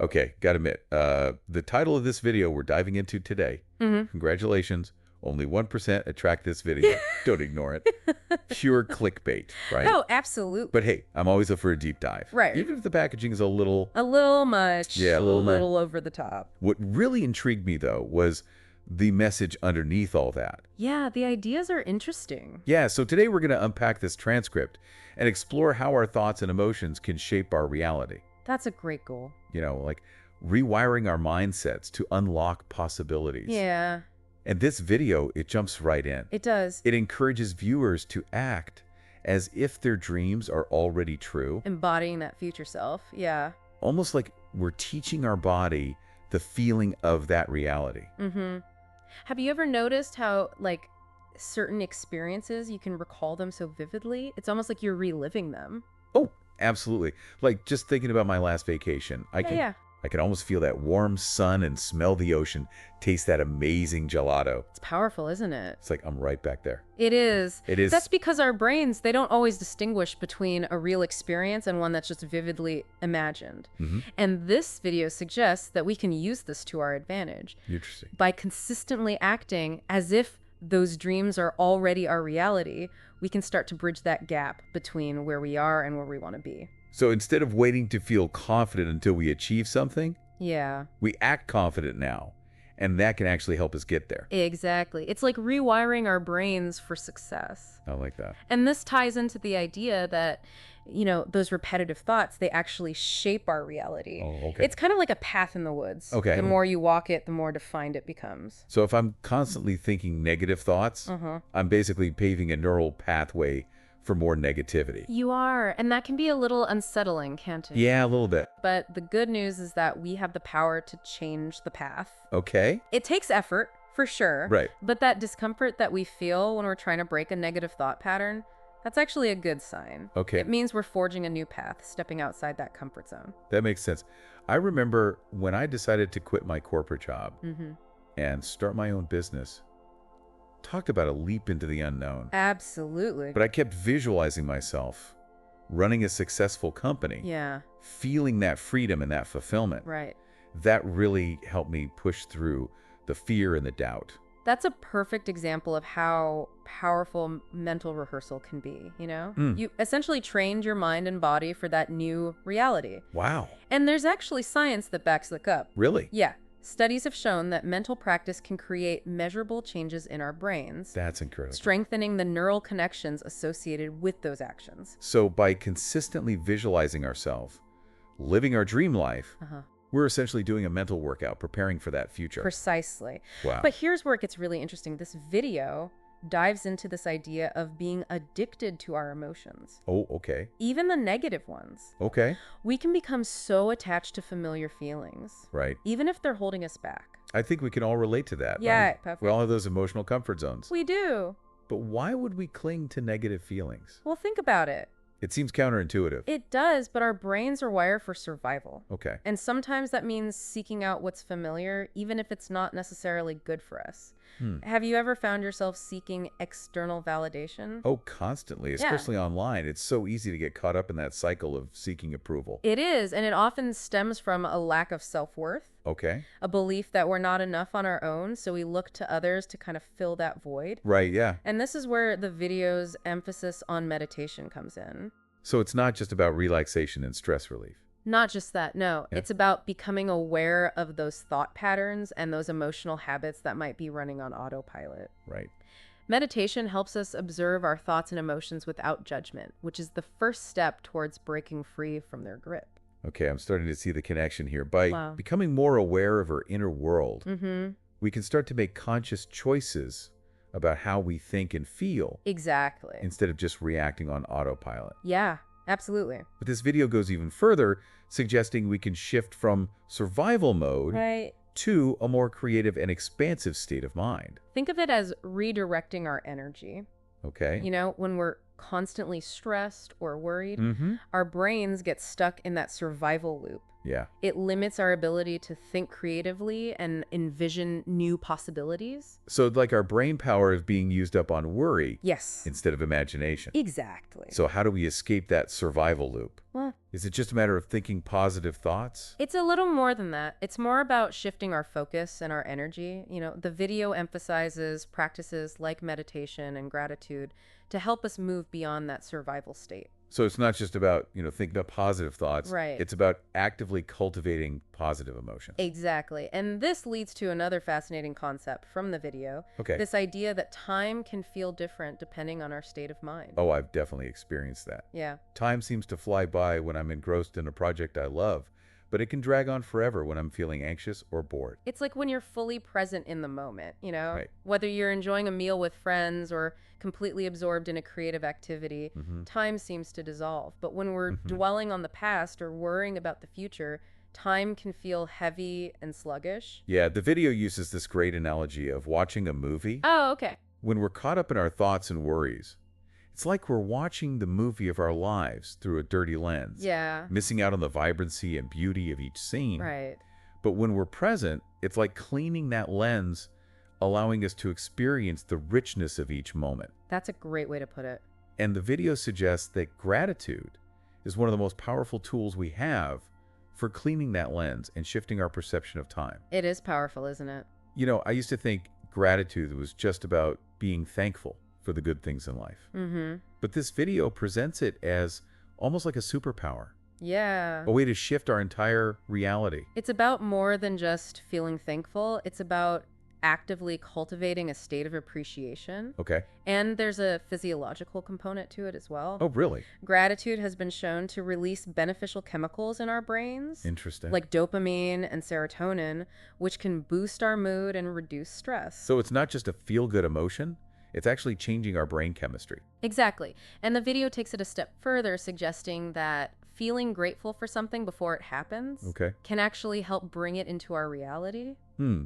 Okay, gotta admit, the title of this video we're diving into today, congratulations, only 1% attract this video. Don't ignore it. Pure clickbait, right? Oh, absolutely. But hey, I'm always up for a deep dive. Right. Even if the packaging is a little... A little much. Yeah, a little much. Over the top. What really intrigued me, though, was the message underneath all that. Yeah, the ideas are interesting. Yeah, so today we're going to unpack this transcript and explore how our thoughts and emotions can shape our reality. That's a great goal. You know, like rewiring our mindsets to unlock possibilities. Yeah. And this video, it jumps right in. It does. It encourages viewers to act as if their dreams are already true. Embodying that future self. Yeah. Almost like we're teaching our body the feeling of that reality. Mm-hmm. Have you ever noticed how, like, certain experiences, you can recall them so vividly? It's almost like you're reliving them. Oh, absolutely. Like just thinking about my last vacation, I can almost feel that warm sun and smell the ocean, taste that amazing gelato. It's powerful, isn't it? It's like I'm right back there. It is. It is. That's because our brains, they don't always distinguish between a real experience and one that's just vividly imagined. And this video suggests that we can use this to our advantage. Interesting. By consistently acting as if those dreams are already our reality, we can start to bridge that gap between where we are and where we want to be. So instead of waiting to feel confident until we achieve something, yeah, we act confident now, and that can actually help us get there. Exactly. It's like rewiring our brains for success. I like that. And this ties into the idea that, you know, those repetitive thoughts, they actually shape our reality. Oh, okay. It's kind of like a path in the woods. Okay. The more you walk it, the more defined it becomes. So if I'm constantly thinking negative thoughts, I'm basically paving a neural pathway for more negativity. You are. And that can be a little unsettling, can't it? Yeah, a little bit. But the good news is that we have the power to change the path. Okay. It takes effort, for sure. Right. But that discomfort that we feel when we're trying to break a negative thought pattern, that's actually a good sign. Okay. It means we're forging a new path, stepping outside that comfort zone. That makes sense. I remember when I decided to quit my corporate job and start my own business. Talked about a leap into the unknown. Absolutely. But I kept visualizing myself running a successful company. Yeah. Feeling that freedom and that fulfillment. Right. That really helped me push through the fear and the doubt. That's a perfect example of how powerful mental rehearsal can be, you know? You essentially trained your mind and body for that new reality. Wow. And there's actually science that backs it up. Really? Yeah. Studies have shown that mental practice can create measurable changes in our brains. That's incredible. Strengthening the neural connections associated with those actions. So by consistently visualizing ourselves, living our dream life, we're essentially doing a mental workout, preparing for that future. Precisely. Wow. But here's where it gets really interesting. This video dives into this idea of being addicted to our emotions. Oh, okay. Even the negative ones. Okay. We can become so attached to familiar feelings. Right. Even if they're holding us back. I think we can all relate to that. Yeah, right? perfect. We all have those emotional comfort zones. We do. But why would we cling to negative feelings? Well, think about it. It seems counterintuitive. It does, but our brains are wired for survival. Okay. And sometimes that means seeking out what's familiar, even if it's not necessarily good for us. Have you ever found yourself seeking external validation? Oh, constantly, especially online. It's so easy to get caught up in that cycle of seeking approval. It is, and it often stems from a lack of self-worth, Okay. a belief that we're not enough on our own, so we look to others to kind of fill that void. Right, yeah. And this is where the video's emphasis on meditation comes in. So it's not just about relaxation and stress relief. Not just that, no. Yeah. It's about becoming aware of those thought patterns and those emotional habits that might be running on autopilot. Right. Meditation helps us observe our thoughts and emotions without judgment, which is the first step towards breaking free from their grip. Okay, I'm starting to see the connection here. By Wow. becoming more aware of our inner world, Mm-hmm. we can start to make conscious choices about how we think and feel Exactly. instead of just reacting on autopilot. Yeah, absolutely. But this video goes even further, suggesting we can shift from survival mode Right. to a more creative and expansive state of mind. Think of it as redirecting our energy. Okay? You know, when we're constantly stressed or worried, Mm-hmm. our brains get stuck in that survival loop. Yeah. It limits our ability to think creatively and envision new possibilities. So like our brain power is being used up on worry Yes, instead of imagination. exactly. So how do we escape that survival loop? Well, Is it just a matter of thinking positive thoughts? It's a little more than that. It's more about shifting our focus and our energy. The video emphasizes practices like meditation and gratitude to help us move beyond that survival state. So it's not just about, thinking about positive thoughts. Right. It's about actively cultivating positive emotions. Exactly. And this leads to another fascinating concept from the video. Okay. This idea that time can feel different depending on our state of mind. Oh, I've definitely experienced that. Yeah. Time seems to fly by when I'm engrossed in a project I love, but it can drag on forever when I'm feeling anxious or bored. It's like when you're fully present in the moment, Right. Whether you're enjoying a meal with friends or completely absorbed in a creative activity, time seems to dissolve. But when we're dwelling on the past or worrying about the future, time can feel heavy and sluggish. Yeah, the video uses this great analogy of watching a movie. Oh, okay. When we're caught up in our thoughts and worries, it's like we're watching the movie of our lives through a dirty lens. Yeah. Missing out on the vibrancy and beauty of each scene. Right. But when we're present, it's like cleaning that lens, allowing us to experience the richness of each moment. That's a great way to put it. And the video suggests that gratitude is one of the most powerful tools we have for cleaning that lens and shifting our perception of time. It is powerful, isn't it? I used to think gratitude was just about being thankful for the good things in life. But this video presents it as almost like a superpower, Yeah. a way to shift our entire reality. It's about more than just feeling thankful. It's about actively cultivating a state of appreciation. Okay. And there's a physiological component to it as well. Oh, really? Gratitude has been shown to release beneficial chemicals in our brains, Interesting. like dopamine and serotonin, which can boost our mood and reduce stress. So it's not just a feel-good emotion, it's actually changing our brain chemistry. Exactly. And the video takes it a step further, suggesting that feeling grateful for something before it happens Okay. can actually help bring it into our reality.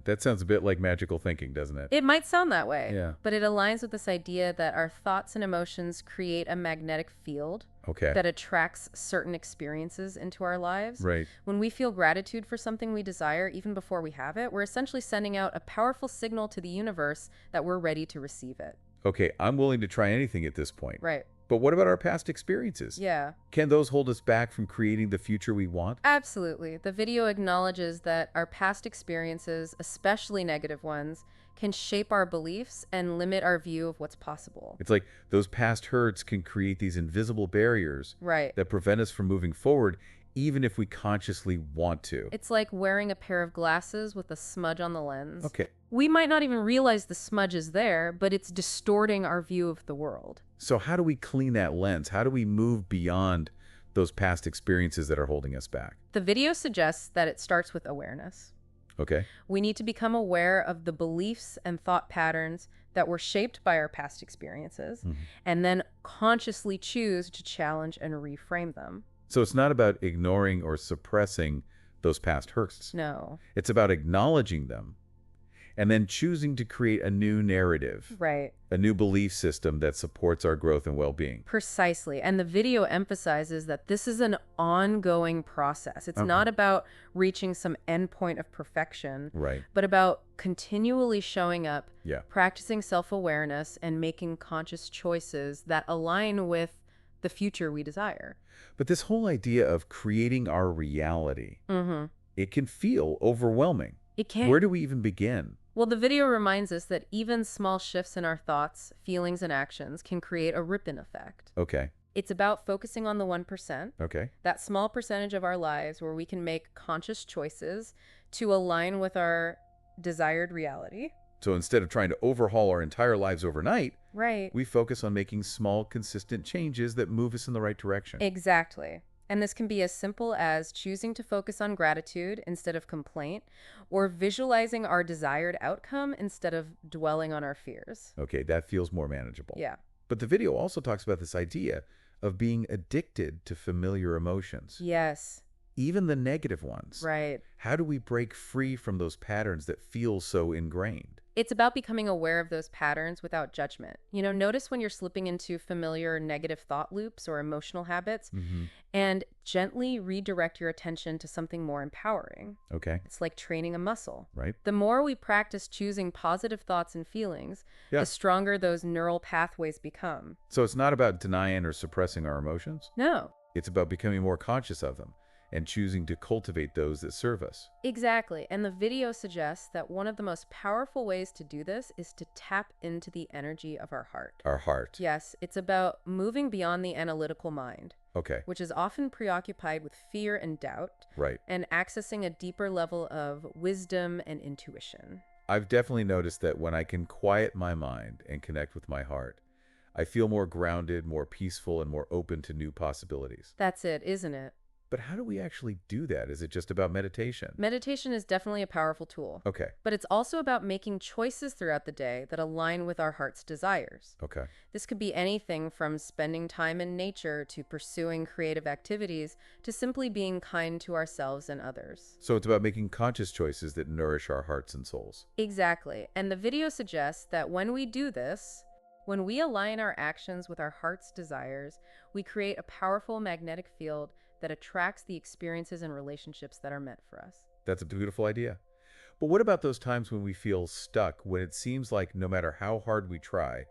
That sounds a bit like magical thinking, doesn't it? It might sound that way, Yeah. but it aligns with this idea that our thoughts and emotions create a magnetic field Okay. that attracts certain experiences into our lives. Right. When we feel gratitude for something we desire, even before we have it, we're essentially sending out a powerful signal to the universe that we're ready to receive it. Okay, I'm willing to try anything at this point. Right. But what about our past experiences? Yeah. Can those hold us back from creating the future we want? Absolutely. The video acknowledges that our past experiences, especially negative ones, can shape our beliefs and limit our view of what's possible. It's like those past hurts can create these invisible barriers Right. that prevent us from moving forward, even if we consciously want to. It's like wearing a pair of glasses with a smudge on the lens. Okay. We might not even realize the smudge is there, but it's distorting our view of the world. So how do we clean that lens? How do we move beyond those past experiences that are holding us back? The video suggests that it starts with awareness. Okay. We need to become aware of the beliefs and thought patterns that were shaped by our past experiences, and then consciously choose to challenge and reframe them. So it's not about ignoring or suppressing those past hurts. No. It's about acknowledging them and then choosing to create a new narrative, Right. a new belief system that supports our growth and well-being. Precisely. And the video emphasizes that this is an ongoing process. It's Okay. not about reaching some endpoint of perfection, Right. but about continually showing up, Yeah. practicing self-awareness, and making conscious choices that align with the future we desire. But this whole idea of creating our reality, it can feel overwhelming. It can. Where do we even begin? Well, the video reminds us that even small shifts in our thoughts, feelings, and actions can create a ripon effect. Okay. It's about focusing on the 1%, Okay. that small percentage of our lives where we can make conscious choices to align with our desired reality. So instead of trying to overhaul our entire lives overnight, Right. we focus on making small, consistent changes that move us in the right direction. Exactly. And this can be as simple as choosing to focus on gratitude instead of complaint, or visualizing our desired outcome instead of dwelling on our fears. Okay, that feels more manageable. Yeah. But the video also talks about this idea of being addicted to familiar emotions, Yes. even the negative ones. Right. How do we break free from those patterns that feel so ingrained? It's about becoming aware of those patterns without judgment. Notice when you're slipping into familiar negative thought loops or emotional habits, and gently redirect your attention to something more empowering. Okay, It's like training a muscle. right? The more we practice choosing positive thoughts and feelings, Yeah. the stronger those neural pathways become. So it's not about denying or suppressing our emotions? No, It's about becoming more conscious of them and choosing to cultivate those that serve us. Exactly. And the video suggests that one of the most powerful ways to do this is to tap into the energy of our heart. Our heart. Yes, it's about moving beyond the analytical mind, Okay, which is often preoccupied with fear and doubt, right. and accessing a deeper level of wisdom and intuition. I've definitely noticed that when I can quiet my mind and connect with my heart, I feel more grounded, more peaceful, and more open to new possibilities. That's it, isn't it? But how do we actually do that? Is it just about meditation? Meditation is definitely a powerful tool, Okay, but it's also about making choices throughout the day that align with our heart's desires. okay. This could be anything from spending time in nature to pursuing creative activities to simply being kind to ourselves and others. So it's about making conscious choices that nourish our hearts and souls. Exactly. And the video suggests that when we do this, when we align our actions with our heart's desires, we create a powerful magnetic field that attracts the experiences and relationships that are meant for us. That's a beautiful idea. But what about those times when we feel stuck, when it seems like no matter how hard we try,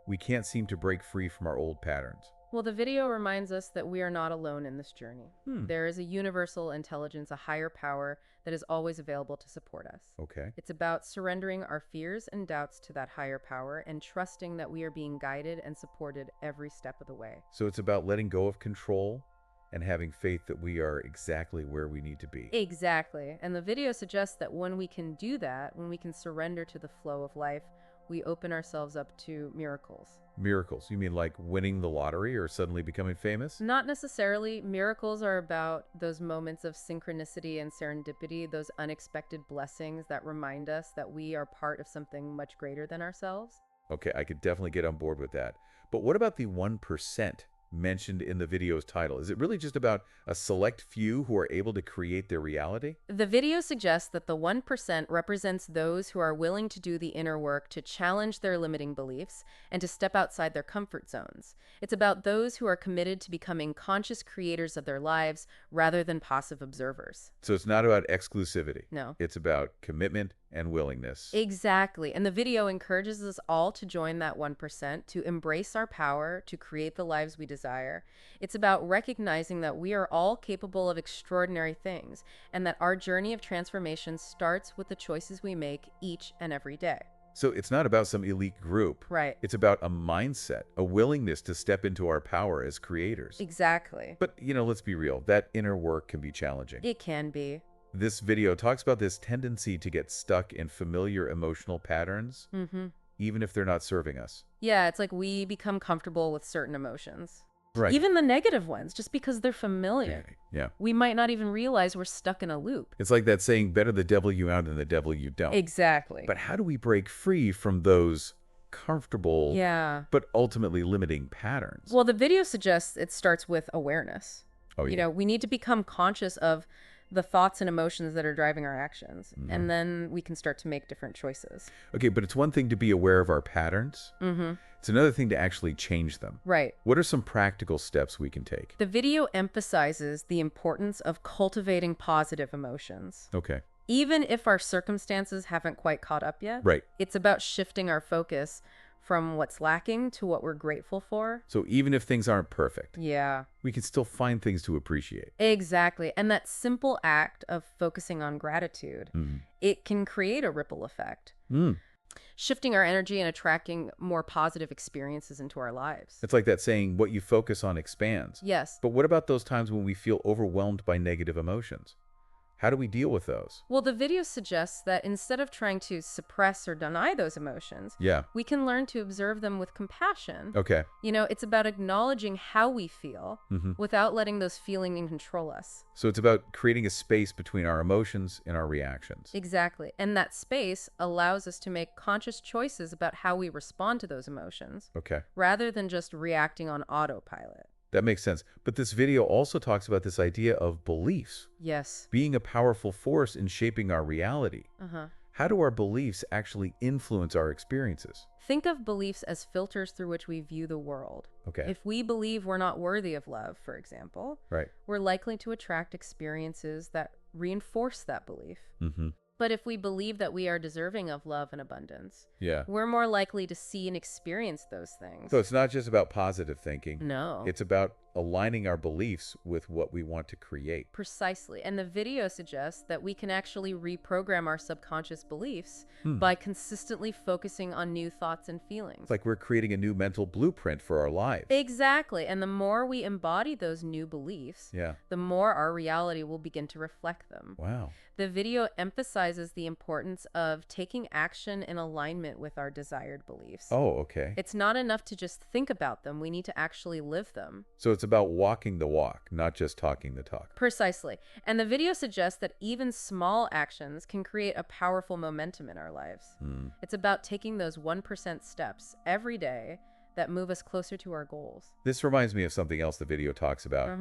we can't seem to break free from our old patterns? Well, the video reminds us that we are not alone in this journey. Hmm. There is a universal intelligence, a higher power that is always available to support us. Okay. It's about surrendering our fears and doubts to that higher power and trusting that we are being guided and supported every step of the way. So it's about letting go of control and having faith that we are exactly where we need to be. Exactly. And the video suggests that when we can do that, when we can surrender to the flow of life, we open ourselves up to miracles. Miracles. You mean like winning the lottery or suddenly becoming famous? Not necessarily. Miracles are about those moments of synchronicity and serendipity, those unexpected blessings that remind us that we are part of something much greater than ourselves. Okay, I could definitely get on board with that. But what about the 1% mentioned in the video's title? Is it really just about a select few who are able to create their reality? The video suggests that the 1% represents those who are willing to do the inner work to challenge their limiting beliefs and to step outside their comfort zones. It's about those who are committed to becoming conscious creators of their lives rather than passive observers. So it's not about exclusivity. No. It's about commitment and willingness. Exactly. And the video encourages us all to join that 1%, to embrace our power, to create the lives we desire. It's about recognizing that we are all capable of extraordinary things and that our journey of transformation starts with the choices we make each and every day. So it's not about some elite group. Right. It's about a mindset, a willingness to step into our power as creators. Exactly. But, let's be real. That inner work can be challenging. It can be. This video talks about this tendency to get stuck in familiar emotional patterns, even if they're not serving us. Yeah, it's like we become comfortable with certain emotions. Right. Even the negative ones, just because they're familiar. Yeah. We might not even realize we're stuck in a loop. It's like that saying, better the devil you out than the devil you don't. Exactly. But how do we break free from those comfortable, but ultimately limiting patterns? Well, the video suggests it starts with awareness. Oh, yeah. We need to become conscious of the thoughts and emotions that are driving our actions. And then we can start to make different choices. Okay, but it's one thing to be aware of our patterns. It's another thing to actually change them. Right. What are some practical steps we can take? The video emphasizes the importance of cultivating positive emotions. Okay. Even if our circumstances haven't quite caught up yet. Right. It's about shifting our focus from what's lacking to what we're grateful for. So even if things aren't perfect, Yeah. we can still find things to appreciate. Exactly. And that simple act of focusing on gratitude, it can create a ripple effect, shifting our energy and attracting more positive experiences into our lives. It's like that saying, what you focus on expands. Yes. But what about those times when we feel overwhelmed by negative emotions? How do we deal with those? Well, the video suggests that instead of trying to suppress or deny those emotions, Yeah. we can learn to observe them with compassion. Okay. It's about acknowledging how we feel without letting those feelings control us. So it's about creating a space between our emotions and our reactions. Exactly. And that space allows us to make conscious choices about how we respond to those emotions, Okay. rather than just reacting on autopilot. That makes sense. But this video also talks about this idea of beliefs Yes. being a powerful force in shaping our reality. How do our beliefs actually influence our experiences? Think of beliefs as filters through which we view the world. Okay. If we believe we're not worthy of love, for example, Right. we're likely to attract experiences that reinforce that belief. But if we believe that we are deserving of love and abundance, Yeah. we're more likely to see and experience those things. So it's not just about positive thinking. No. It's about aligning our beliefs with what we want to create. Precisely. And the video suggests that we can actually reprogram our subconscious beliefs by consistently focusing on new thoughts and feelings. It's like we're creating a new mental blueprint for our lives. Exactly. And the more we embody those new beliefs, Yeah. the more our reality will begin to reflect them. Wow. The video emphasizes the importance of taking action in alignment with our desired beliefs. Oh, okay. It's not enough to just think about them. We need to actually live them. So it's about walking the walk, not just talking the talk. Precisely. And the video suggests that even small actions can create a powerful momentum in our lives. It's about taking those 1% steps every day that move us closer to our goals. This reminds me of something else the video talks about.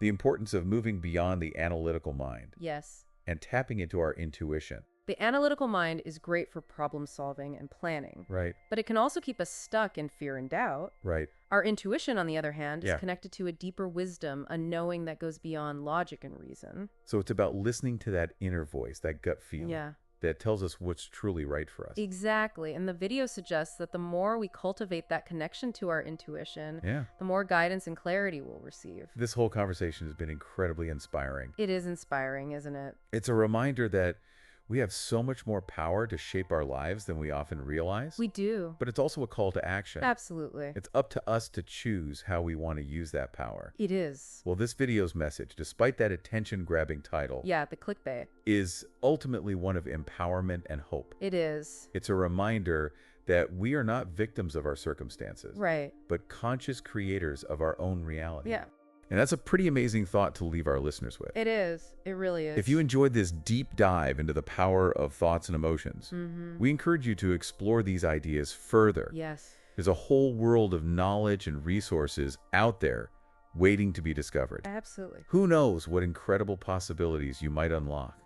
The importance of moving beyond the analytical mind Yes. and tapping into our intuition. The analytical mind is great for problem solving and planning, Right, but it can also keep us stuck in fear and doubt. right. Our intuition, on the other hand, Yeah. is connected to a deeper wisdom, a knowing that goes beyond logic and reason. So it's about listening to that inner voice, that gut feeling Yeah. that tells us what's truly right for us. Exactly. And the video suggests that the more we cultivate that connection to our intuition, Yeah. the more guidance and clarity we'll receive. This whole conversation has been incredibly inspiring. It is inspiring, isn't it? It's a reminder that we have so much more power to shape our lives than we often realize. We do. But it's also a call to action. Absolutely. It's up to us to choose how we want to use that power. It is. Well, this video's message, despite that attention-grabbing title, Yeah, the clickbait. is ultimately one of empowerment and hope. It is. It's a reminder that we are not victims of our circumstances, Right. but conscious creators of our own reality. Yeah, And that's a pretty amazing thought to leave our listeners with. it is. It really is. If you enjoyed this deep dive into the power of thoughts and emotions, we encourage you to explore these ideas further. Yes. There's a whole world of knowledge and resources out there waiting to be discovered. Absolutely. Who knows what incredible possibilities you might unlock?